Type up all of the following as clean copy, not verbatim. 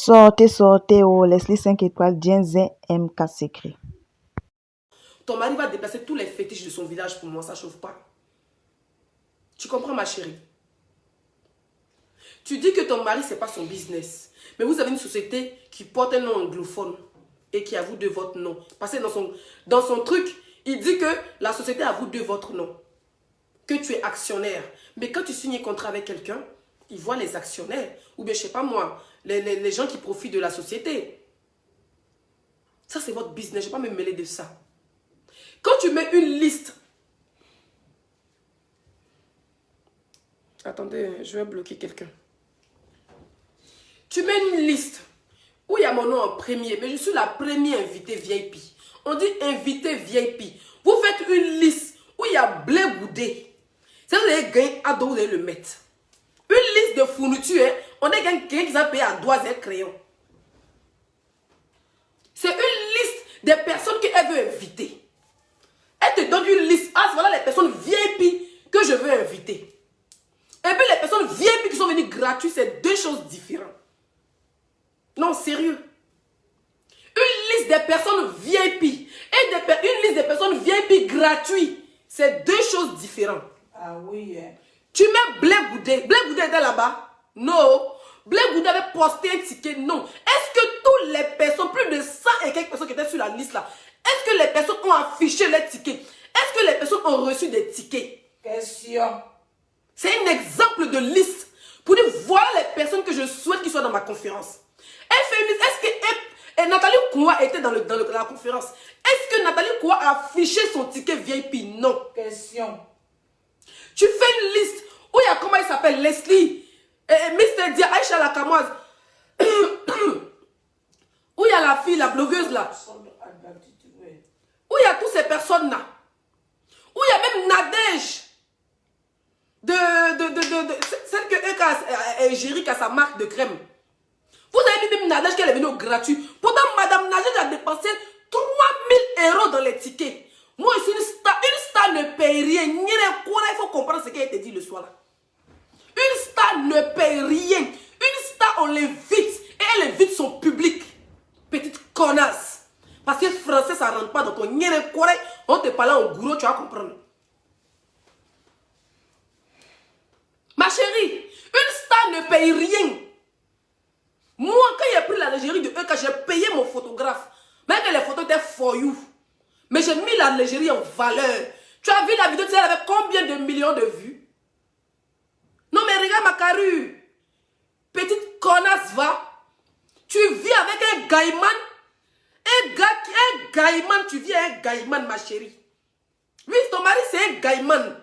Sortez, sortez, oh, Leslie 5 étoiles, Dienzen MK secret. Ton mari va déplacer tous les fétiches de son village pour moi, ça chauffe pas. Tu comprends ma chérie? Tu dis que ton mari, c'est pas son business. Mais vous avez une société qui porte un nom anglophone et qui a vous deux votre nom. Parce que dans son truc, il dit que la société a vous deux votre nom. Que tu es actionnaire. Mais quand tu signes un contrat avec quelqu'un, il voit les actionnaires. Ou bien, je sais pas moi, les gens qui profitent de la société. Ça, c'est votre business. Je ne vais pas me mêler de ça. Quand tu mets une liste... Attendez, je vais bloquer quelqu'un. Tu mets une liste où il y a mon nom en premier, mais je suis la première invitée VIP. On dit invité VIP. Vous faites une liste où il y a blé goudé. Si vous avez gagné à dos, vous allez le mettre. Une liste de fournitures, hein, on a gagné qui a payé à doigts et crayons. C'est une liste des personnes qu'elle veut inviter. Elle te donne une liste. Ah, voilà les personnes VIP que je veux inviter. Et puis les personnes VIP qui sont venues gratuites, c'est deux choses différentes. Non, sérieux. Une liste des personnes VIP et une liste des personnes VIP gratuites, c'est deux choses différentes. Ah oui. Tu mets Blé Goudé. Blé Goudé était là-bas? Non. Blé Goudé avait posté un ticket? Non. Est-ce que toutes les personnes, plus de 100 et quelques personnes qui étaient sur la liste là, est-ce que les personnes ont affiché les tickets? Est-ce que les personnes ont reçu des tickets? Question. C'est un exemple de liste pour dire voilà les personnes que je souhaite qu'ils soient dans ma conférence. Elle fait une liste. Est-ce que Nathalie Koua était dans la conférence? Est-ce que Nathalie Koua a affiché son ticket VIP? Non. Question. Tu fais une liste où il y a comment il s'appelle Leslie, Mr. Dia, Aïcha Lakamoise, où il y a la fille, la blogueuse là, où il y a toutes ces personnes là, où il y a même Nadège, celle que Éric a sa marque de crème. Vous avez vu même Nadège qu'elle est venue au gratuit. Pourtant, Madame Nadège a dépensé 3000 € dans les tickets. Moi, je suis une star. Une star ne paye rien. Il faut comprendre ce qu'elle te dit le soir là. Une star ne paye rien. Une star, on l'évite. Et elle évite son public. Petite connasse. Parce que français, ça ne rentre pas dans ton on te parle en gros, tu vas comprendre. Ma chérie, une star ne paye rien. Moi, quand j'ai pris l'Algérie de eux, quand j'ai payé mon photographe, même que les photos étaient for you, mais j'ai mis l'Algérie en valeur. Tu as vu la vidéo, tu sais, elle avait combien de millions de vues? Non, mais regarde ma carrure. Petite connasse, va. Tu vis avec un gaïman. Un gaïman, tu vis avec un gaïman, ma chérie. Oui, ton mari, c'est un gaïman.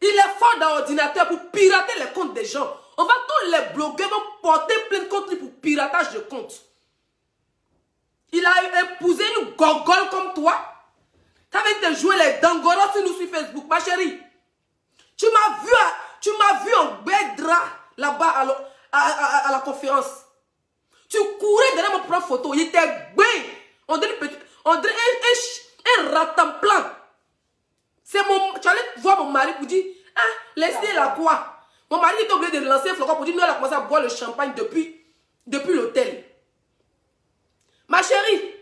Il est fort dans l'ordinateur pour pirater les comptes des gens. On va tous les blogueurs vont porter plainte contre lui pour piratage de comptes. Il a épousé une gogole comme toi. Tu avais été jouer les dangoros sur nous sur Facebook, ma chérie. Tu m'as vu en bédra là-bas à la conférence. Tu courais derrière mon propre photo. Il était bien. On dirait un ratemplan. Tu allais voir mon mari pour dire, ah, laissez la quoi. Mon mari était obligé de lancer un flocon pour dire, nous, elle a commencé à boire le champagne depuis l'hôtel. Ma chérie,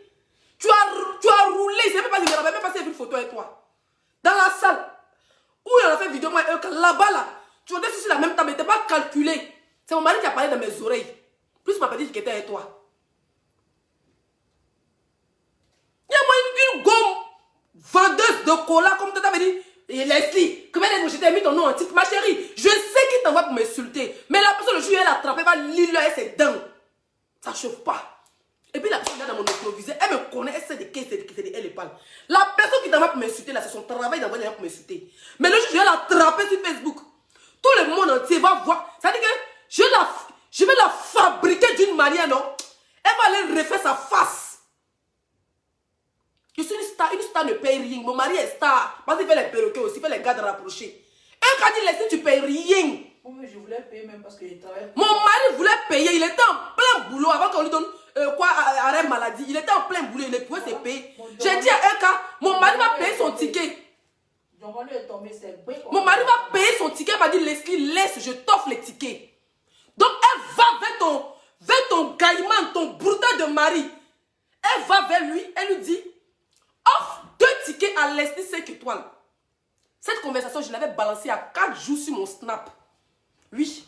tu as roulé, c'est même pas je me rappelle même pas si j'ai vu une photo avec toi. Dans la salle, où on a fait vidéo, moi, là-bas, là, tu étais sur la même table, mais tu n'étais pas calculé. C'est mon mari qui a parlé dans mes oreilles. Plus ma petite qui était avec toi. Il y a moi une gomme vendeuse de cola, comme tu t'avais dit. Et Leslie, comment elle je t'ai mis ton nom en titre, ma chérie. Je sais qu'il t'envoie pour m'insulter. Mais la personne, le jour où elle a attrapé, va l'île et ses dents. Ça ne chauffe pas. Et puis la personne dans mon improvisé, elle me connaît, elle sait de qui elle parle. La personne qui t'envoie pour m'insulter, là, c'est son travail d'envoyer pour m'insulter. Mais le jour où je vais l'attraper sur Facebook, tout le monde entier va voir. Ça veut dire que je vais la fabriquer d'une manière, non? Elle va aller refaire sa face. Je suis une star ne paye rien. Mon mari est star. Parce qu'il fait les perroquets aussi, il fait les gardes rapprochés. Et quand il laisse, tu ne payes rien. Oui, je voulais payer même parce que je travaille. Mon mari voulait payer, il était en plein boulot avant qu'on lui donne arrêt maladie. Il était en plein boulot, il pouvait se payer. J'ai dit à un cas, mon mari va payer son ticket. Mon mari va payer son ticket, il m'a dit Leslie, laisse, je t'offre les tickets. Donc elle va vers ton gaïman, ton brutal de mari, elle va vers lui, elle lui dit, offre 2 tickets à Leslie 5 étoiles. Cette conversation, je l'avais balancée à 4 jours sur mon Snap. Oui.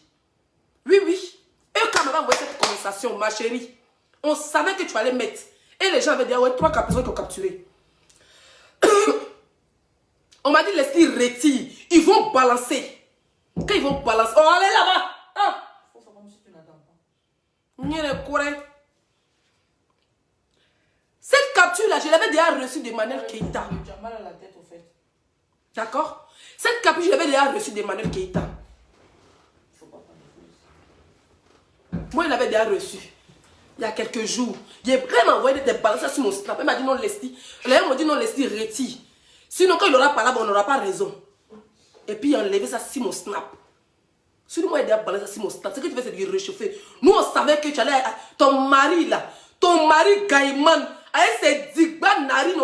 Oui, oui. Et quand on m'a envoyé cette conversation, ma chérie, on savait que tu allais mettre. Et les gens avaient dit, ouais, 3 personnes qui ont capturé. On m'a dit, Leslie retire. Ils vont balancer. Quand ils vont balancer, oh, allez là-bas. Ah. Faut faire comme si tu n'attends pas. Cette capture-là, je l'avais déjà reçue d'Emmanuel Keïta. Tu as mal à la tête, au fait. D'accord? Cette capture, je l'avais déjà reçue d'Emmanuel Keïta. Faut pas prendre de plus. Moi, il l'avait déjà reçu. Il y a quelques jours. J'ai vraiment envoyé des balances sur mon Snap. Elle m'a dit non, Leslie. Les gens m'ont dit non, Leslie, retire. Sinon, quand il n'aura pas là, on n'aura pas raison. Et puis, il a enlevé ça sur mon Snap. Sinon, moi, il a balancé ça sur mon Snap. Ce que tu fais, c'est de lui réchauffer. Nous, on savait que tu allais. Ton mari, là. Ton mari, Gaïman. Avec ses digba narines,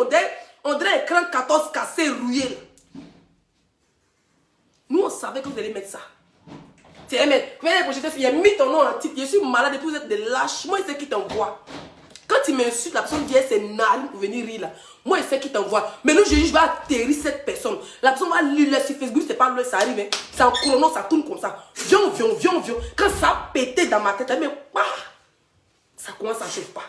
on dirait écran 14 cassé, rouillé. Là. Nous, on savait que vous allez mettre ça. C'est mais il a mis ton nom en titre. Je suis malade et puis vous êtes des lâches. Moi, il sait qui t'envoie. Quand il m'insulte, la personne dit c'est narine pour venir rire là. Moi, il sait qui t'envoie. Mais nous, je vais atterrir cette personne. La personne va lire sur Facebook, c'est pas là, ça arrive. Hein. C'est en chrono, ça tourne comme ça. Viens. Quand ça a pété dans ma tête, mais bah, ça commence à chauffer pas.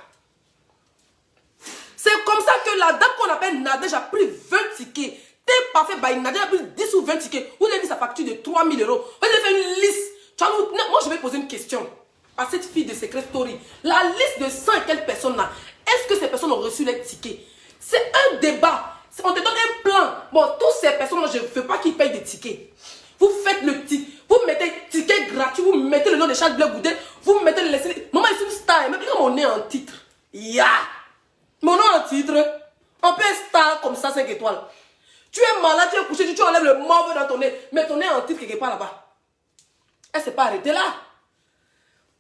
C'est comme ça que la dame qu'on appelle Nadège a pris 20 tickets. T'es parfait, bah, Nadège a pris 10 ou 20 tickets. Vous avez vu sa facture de 3 000 €. Vous avez fait une liste. Moi, je vais poser une question à cette fille de Secret Story. La liste de 100 et quelques personnes là, est-ce que ces personnes ont reçu les tickets? C'est un débat. On te donne un plan. Bon, toutes ces personnes là, je ne veux pas qu'ils payent des tickets. Vous faites le ticket. Vous mettez ticket gratuit. Vous mettez le nom de chaque bleu goudé. Vous mettez le laisser. Maman, je suis une star. Même quand on est en titre. Ya! Mon nom en titre. On peut être star comme ça, 5 étoiles. Tu es malade, tu es couché, tu enlèves le mauvais dans ton nez. Mais ton nez en titre quelque part là-bas. Elle ne s'est pas arrêtée là.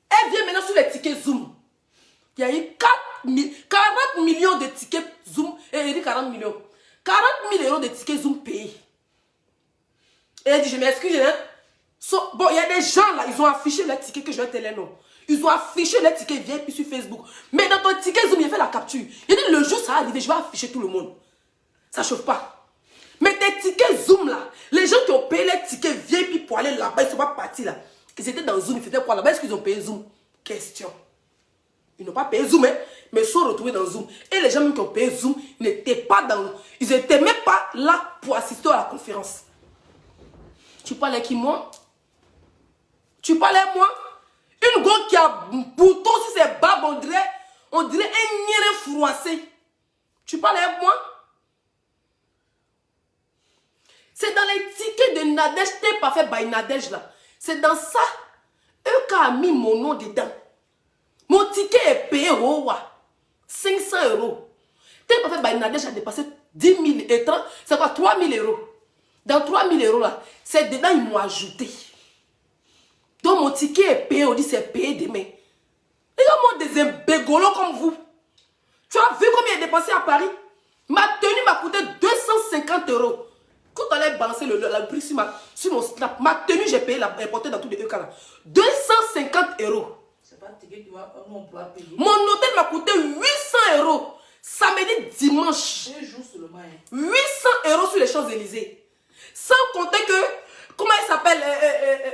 Elle vient maintenant sur les tickets Zoom. Il y a eu 40 millions de tickets Zoom. Et elle dit 40 millions. 40 000 € de tickets Zoom payés. Et elle dit, je m'excuse. Hein? Bon, il y a des gens là, ils ont affiché les tickets que je vais te les noms. Ils ont affiché les tickets VIP sur Facebook. Mais dans ton ticket Zoom, il a fait la capture. Il dit, le jour ça va arriver, je vais afficher tout le monde. Ça ne chauffe pas. Mais tes tickets Zoom là, les gens qui ont payé les tickets VIP pour aller là-bas, ils ne sont pas partis là. Ils étaient dans Zoom, ils faisaient quoi là-bas? Est-ce qu'ils ont payé Zoom? Question. Ils n'ont pas payé Zoom, hein, mais ils sont retrouvés dans Zoom. Et les gens qui ont payé Zoom n'étaient pas dans... Ils n'étaient même pas là pour assister à la conférence. Tu parles avec qui, moi? Tu parles avec moi? Une go qui a bouton sur ses babes, on dirait un niéré froissé. Tu parles avec moi? C'est dans les tickets de Nadège, t'es pas fait by Nadège là. C'est dans ça, eux qui a mis mon nom dedans. Mon ticket est payé, 500 €. T'es pas fait by Nadège a dépassé 10 000 et 30, c'est quoi, 3 000 €. Dans 3 000 € là, c'est dedans, ils m'ont ajouté. Donc mon ticket est payé, on dit c'est payé demain. Et moi des imbégolos comme vous. Tu as vu combien il a dépensé à Paris? Ma tenue m'a coûté 250 €. Quand on allait balancer le prix sur mon Snap, ma tenue, j'ai payé la portée dans tous les cas là. 250 €. C'est pas un ticket que on peut payer. Mon hôtel m'a coûté 800 €. Samedi, dimanche. 2 jours seulement. 800 € sur les Champs-Élysées. Sans compter que, comment il s'appelle,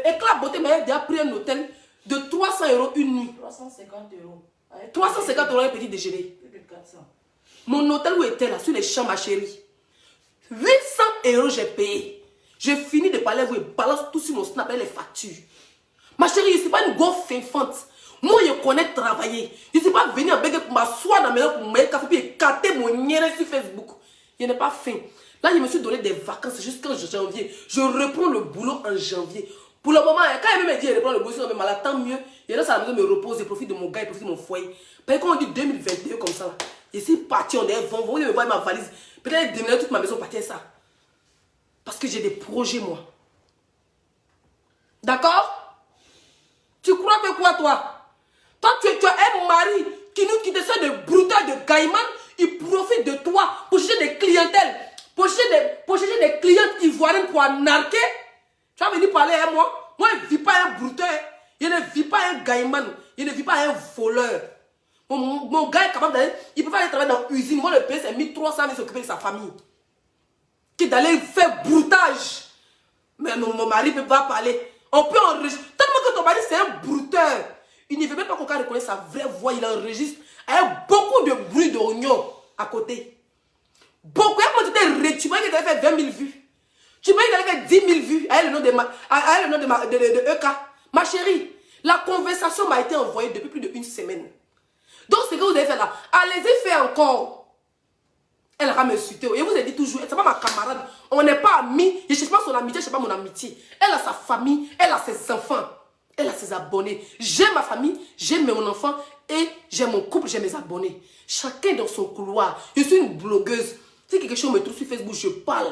Éclat Beauté m'a déjà pris un hôtel de 300 € une nuit. 350 €. 350 € un petit déjeuner. Plus de 400. Mon hôtel où était là, sur les champs, ma chérie. 800 € j'ai payé. J'ai fini de parler, vous balance tout sur mon Snap et les factures. Ma chérie, je ne suis pas une go finfante. Moi, je connais travailler. Je ne suis pas venue à Bégué pour m'asseoir dans mes mains pour me café et écarter mon niéré sur Facebook. Je n'ai pas faim. Là, je me suis donné des vacances jusqu'en janvier. Je reprends le boulot en janvier. Pour le moment, quand il me dit de reprendre le boulot, sinon, malade, tant mieux. Je reste à la maison, me repose, je profite de mon gars, je profite de mon foyer. Parce que quand on dit 2022 comme ça, là, je suis parti, on est vent, vous me voyez ma valise. Peut-être déménager toute ma maison, partir ça. Parce que j'ai des projets, moi. D'accord? Tu crois que quoi, toi? Toi, tu as un mari qui te sert de brutal, de gaïman. Il profite de toi pour chercher des clientèles. Pour chercher des clientes ivoiriennes pour narquer. Tu vas venir parler à moi? Moi, je ne vis pas un brutal. Je ne vis pas un gaïman. Il ne vit pas un voleur. Mon gars est capable d'aller, il peut pas aller travailler dans l'usine. Moi, le pays, c'est 1300 000 s'occuper de sa famille. Qui d'aller faire broutage. Mais mon mari ne peut pas parler. On peut enregistrer. Tellement que ton mari, c'est un brouteur. Il ne veut même pas qu'on reconnaisse sa vraie voix. Il enregistre avec beaucoup de bruit d'oignon à côté. Beaucoup. Quand tu t'es tu vois qu'il avait fait 20 000 vues. Tu vois qu'il avait fait 10 000 vues avec le nom de EK. Ma chérie, la conversation m'a été envoyée depuis plus d'une semaine. Donc, ce que vous avez fait là, allez-y faire encore. Elle va me suiter. Et vous avez dit toujours, c'est pas ma camarade. On n'est pas amis. Je ne cherche pas son amitié, je ne cherche pas mon amitié. Elle a sa famille, elle a ses enfants, elle a ses abonnés. J'ai ma famille, j'ai mon enfant et j'ai mon couple, j'ai mes abonnés. Chacun dans son couloir. Je suis une blogueuse. Si quelque chose me trouve sur Facebook, je parle.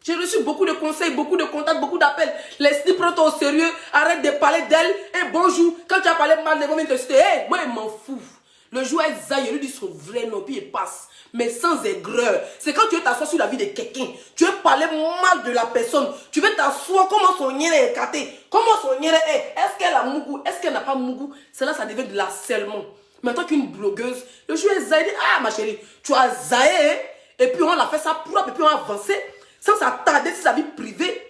J'ai reçu beaucoup de conseils, beaucoup de contacts, beaucoup d'appels. Leslie, prends-toi au sérieux. Arrête de parler d'elle. Et bonjour. Quand tu as parlé mal de moi, te citer. Hey, moi, je m'en fous. Le jour est zaï, il lui dit son vrai nom, puis il passe. Mais sans aigreur. C'est quand tu veux t'asseoir sur la vie de quelqu'un. Tu veux parler mal de la personne. Tu veux t'asseoir comment son nien est écarté. Comment son nien est. Est-ce qu'elle a mougou? Est-ce qu'elle n'a pas mougou? Cela, ça devient de l'harcèlement. Mais en tant qu'une blogueuse, le jour est zaï. Ah, ma chérie, tu as zaï. Et puis on a fait ça propre. Et puis on a avancé. Sans s'attarder sur sa vie privée.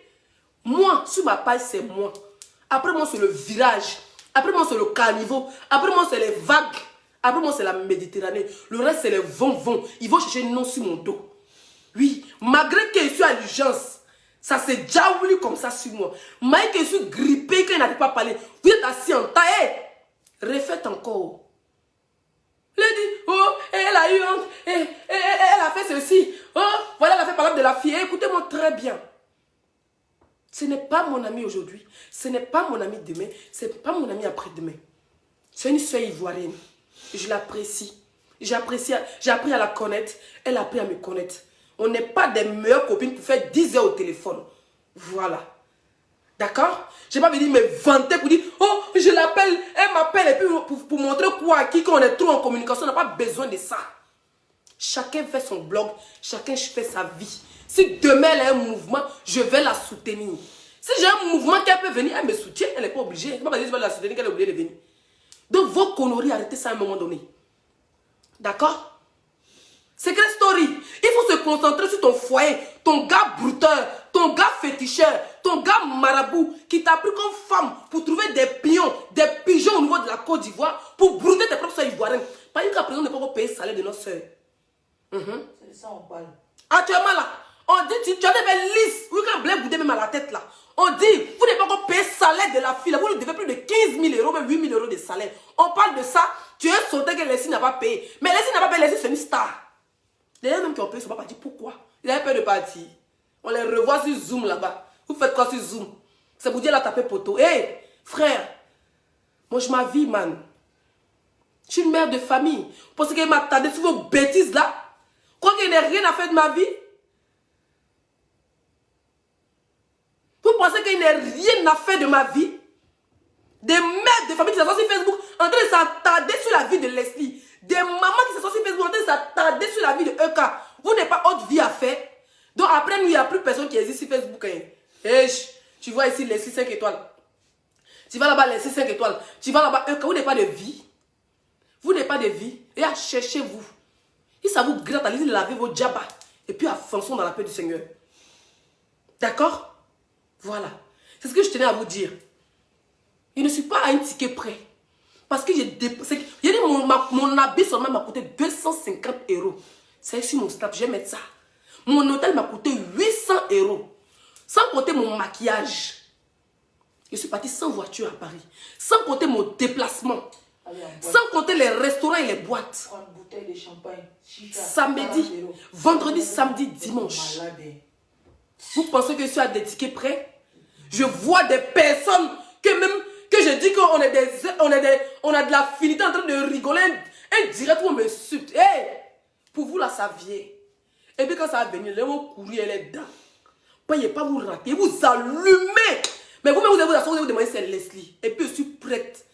Moi, sur ma page, c'est moi. Après moi, c'est le virage. Après moi, c'est le carnivore. Après moi, c'est les vagues. Après moi, c'est la Méditerranée. Le reste, c'est les vont-vont. Ils vont chercher un nom sur mon dos. Oui, malgré que je suis à l'urgence, ça s'est déjà voulu comme ça sur moi. Malgré que je suis grippé, qu'il n'arrive pas à parler. Vous êtes assis en taille. Refaites encore. Elle dit, oh, elle a eu honte, elle a fait ceci. Oh, voilà, elle a fait parler de la fille. Écoutez-moi très bien. Ce n'est pas mon ami aujourd'hui. Ce n'est pas mon ami demain. Ce n'est pas mon ami après-demain. C'est une soeur ivoirienne. Je l'apprécie. J'ai appris à la connaître. Elle a appris à me connaître. On n'est pas des meilleures copines pour faire 10 heures au téléphone. Voilà. D'accord? Je n'ai pas venu me vanter pour dire, oh, je l'appelle, elle m'appelle, et puis pour montrer quoi à qui, qu'on est trop en communication, on n'a pas besoin de ça. Chacun fait son blog, chacun fait sa vie. Si demain elle a un mouvement, je vais la soutenir. Si j'ai un mouvement qu'elle peut venir, elle me soutient, elle n'est pas obligée. C'est pas parce que je vais la soutenir qu'elle est obligée de venir. Donc vos conneries, arrêtez ça à un moment donné. D'accord? Secret story. Il faut se concentrer sur ton foyer, ton gars brouteur, ton gars féticheur, ton gars marabout qui t'a pris comme femme pour trouver des pions, des pigeons au niveau de la Côte d'Ivoire pour brouter tes propres soeurs ivoiriennes. Pas une qu'à présent, on ne peut pas payer le salaire de nos soeurs. C'est de ça on parle. Actuellement là, on dit, tu as des belles listes. Oui, quand blé boudé même à la tête là. On dit, vous n'avez pas encore payé le salaire de la fille. Là. Vous lui devez plus de 15 000 euros, même 8 000 euros de salaire. On parle de ça. Tu es sauté que Leslie n'a pas payé. Mais Leslie n'a pas payé, Leslie c'est une star. Les gens même qui ont payé ne sont pas partis. Pourquoi? Ils avaient peur de partir. On les revoit sur Zoom là-bas. Vous faites quoi sur Zoom? C'est pour dire là taper poteau. Hé, hey, frère, moi je m'avis, man. Je suis une mère de famille. Vous pensez qu'elle m'a attardé sur vos bêtises là? Quoi qu'il n'ait rien à faire de ma vie? Vous pensez qu'il n'ait rien à faire de ma vie? Des mères de famille qui sont sur Facebook en train de s'attarder sur la vie de Leslie. Des mamans qui sont sur Facebook en train de s'attarder sur la vie de EK. Vous n'avez pas autre vie à faire. Donc après nous, il n'y a plus personne qui existe sur Facebook. Hein. Hey, tu vois ici Leslie 5 étoiles. Tu vas là-bas Leslie 5 étoiles. Tu vas là-bas EK. Vous n'avez pas de vie. Vous n'avez pas de vie. Et à chercher vous. Et ça vous gratte, allez-y laver vos djabas. Et puis avançons dans la paix du Seigneur. D'accord? Voilà. C'est ce que je tenais à vous dire. Je ne suis pas à un ticket près. Parce que j'ai dépensé. J'ai dit mon habit seulement m'a coûté 250 euros. C'est sur mon snap, je vais mettre ça. Mon hôtel m'a coûté 800 euros. Sans compter mon maquillage. Je suis partie sans voiture à Paris. Sans compter mon déplacement. Allez, sans compter les restaurants et les boîtes. Prends une bouteille de champagne. Chicha, samedi, vendredi, samedi, dimanche. Malade. Vous pensez que je suis à des tickets près? Je vois des personnes que je dis qu'on a de la finité en train de rigoler. Et direct, on me suite. Hey, pour vous là, ça vient. Et puis quand ça va venir, les vont courir les dents. Pas vous rater, vous allumer. Mais vous-même, vous allez vous asseoir, vous allez vous demander c'est Leslie. Et puis je suis prête.